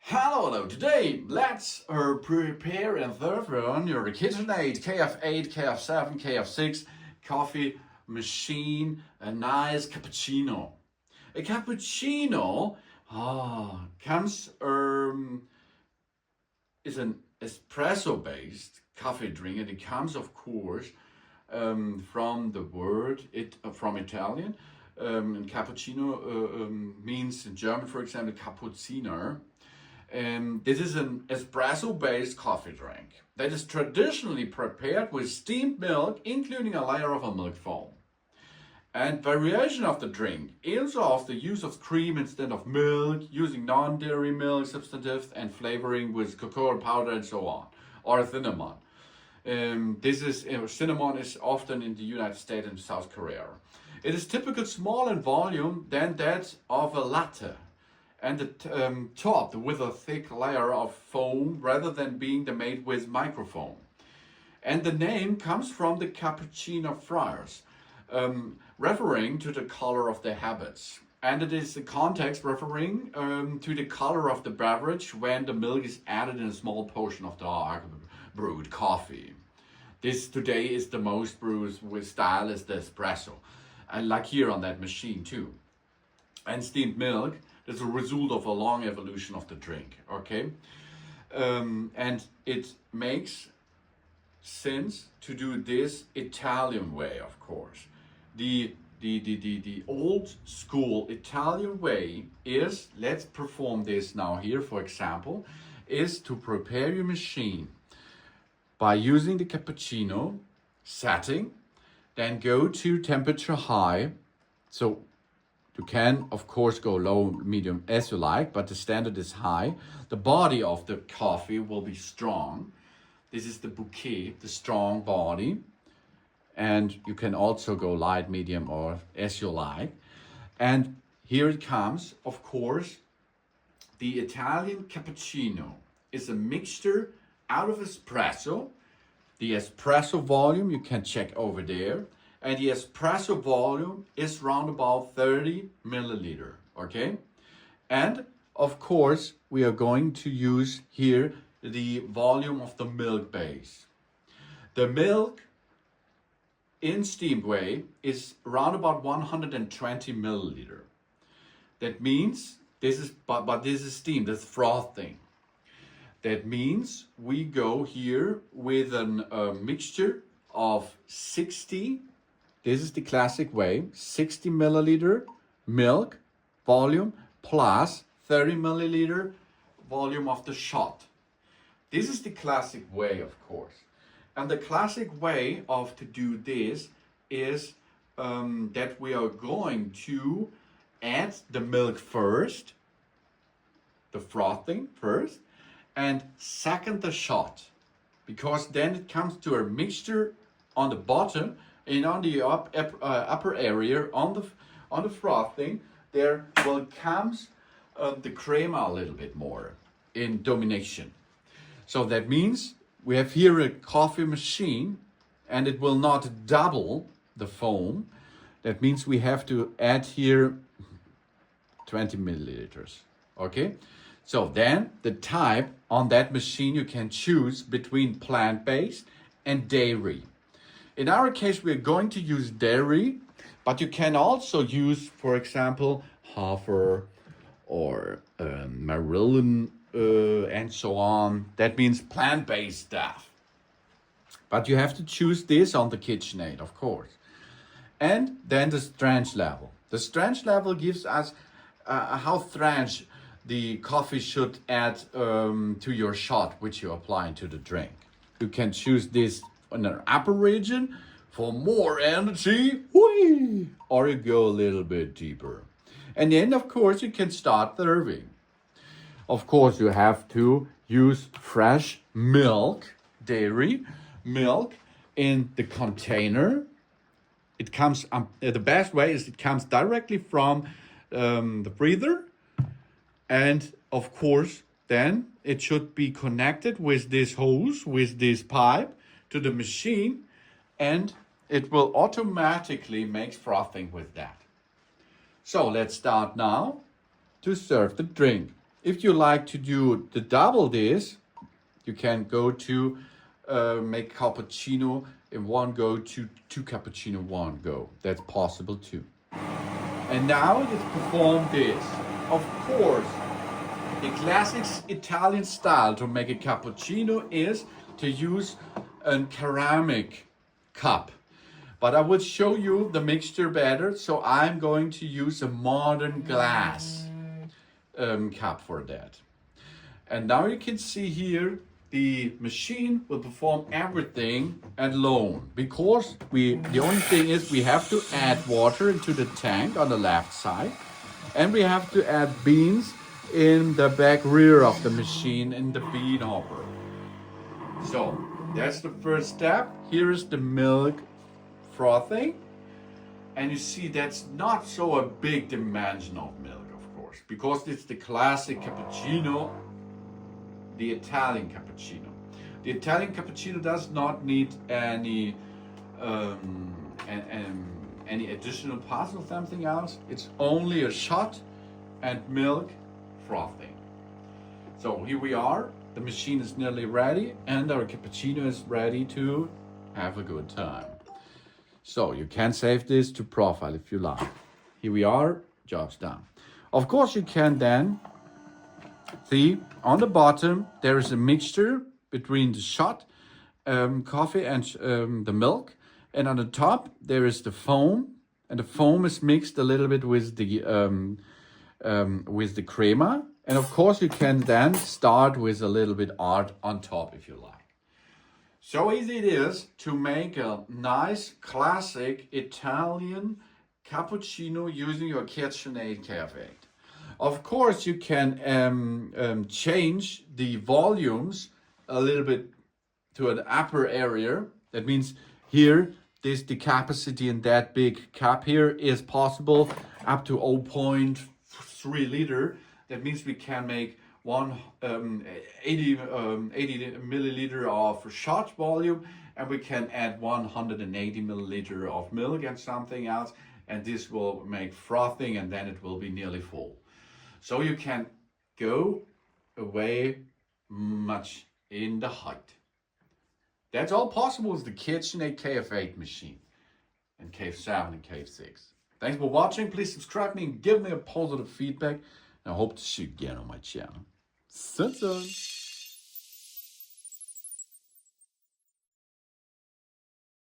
Hello. Today let's prepare and serve on your KitchenAid KF8, KF7, KF6 coffee machine, a nice cappuccino. A cappuccino comes is an espresso based coffee drink, and it comes of course from the word from Italian. And cappuccino means in German, for example, cappuccino. This is an espresso-based coffee drink that is traditionally prepared with steamed milk, including a layer of a milk foam. And variation of the drink involves the use of cream instead of milk, using non-dairy milk substantives, and flavoring with cocoa powder and so on, or cinnamon. Cinnamon is often in the United States and South Korea. It is typically small in volume than that of a latte, and topped with a thick layer of foam rather than being made with microfoam. And the name comes from the cappuccino friars, referring to the color of the habits. And it is the context referring to the color of the beverage when the milk is added in a small portion of the brewed coffee. This today is the most brewed with style is the espresso. And like here on that machine too. And steamed milk is a result of a long evolution of the drink, okay? And it makes sense to do this Italian way, of course. The old school Italian way is, let's perform this now here, for example, is to prepare your machine by using the cappuccino setting, then go to temperature high. So you can, of course, go low, medium, as you like, but the standard is high. The body of the coffee will be strong. This is the bouquet, the strong body. And you can also go light, medium, or as you like. And here it comes, of course. The Italian cappuccino is a mixture out of espresso. The espresso volume you can check over there. And the espresso volume is around about 30 milliliter, okay? And of course, we are going to use here the volume of the milk base. The milk in steamed way is around about 120 milliliter. That means this is, but this is steamed, that's frothing. That means we go here with a mixture of 60. This is the classic way, 60 milliliter milk volume plus 30 milliliter volume of the shot. This is the classic way, of course. And the classic way of to do this is that we are going to add the milk first, the frothing first, and second the shot, because then it comes to a mixture on the bottom. And on the upper area, on the frothing, there will comes the crema a little bit more in domination. So that means we have here a coffee machine, and it will not double the foam. That means we have to add here 20 milliliters. Okay. So then the type on that machine you can choose between plant-based and dairy. In our case, we're going to use dairy, but you can also use, for example, Hafer or marylin and so on. That means plant-based stuff. But you have to choose this on the KitchenAid, of course. And then the strength level. The strength level gives us how strong the coffee should add to your shot, which you apply to the drink. You can choose this in the upper region for more energy, whee! Or you go a little bit deeper. And then, of course, you can start serving. Of course, you have to use fresh milk, dairy milk, in the container. It comes, the best way is it comes directly from the freezer. And of course, then it should be connected with this hose, with this pipe, to the machine, and it will automatically make frothing with that. So let's start now to serve the drink. If you like to do the double this, you can go to make cappuccino in one go to 2 cappuccino one go. That's possible too. And now let's perform this. Of course, the classic Italian style to make a cappuccino is to use a ceramic cup. But I will show you the mixture better, so I'm going to use a modern glass cup for that. And now you can see here the machine will perform everything alone, because the only thing is we have to add water into the tank on the left side, and we have to add beans in the back rear of the machine in the bean hopper. So that's the first step. Here is the milk frothing, and you see that's not so a big dimension of milk, of course, because it's the classic cappuccino, the Italian cappuccino. The Italian cappuccino does not need any additional parts or something else. It's only a shot and milk frothing. So here we are. The machine is nearly ready, and our cappuccino is ready to have a good time. So you can save this to profile if you like. Here we are, job's done. Of course, you can then see on the bottom there is a mixture between the shot coffee and the milk, and on the top there is the foam, and the foam is mixed a little bit with the crema. And of course, you can then start with a little bit art on top if you like. So easy it is to make a nice classic Italian cappuccino using your KitchenAid KF8. Of course, you can change the volumes a little bit to an upper area. That means here, the capacity in that big cup here is possible up to 0.3 liter. That means we can make 80 milliliter of shot volume, and we can add 180 milliliter of milk and something else, and this will make frothing, and then it will be nearly full. So you can go away much in the height. That's all possible with the KitchenAid KF8 machine and KF7 and KF6. Thanks for watching. Please subscribe me and give me a positive feedback. I hope to see you again on my channel. So.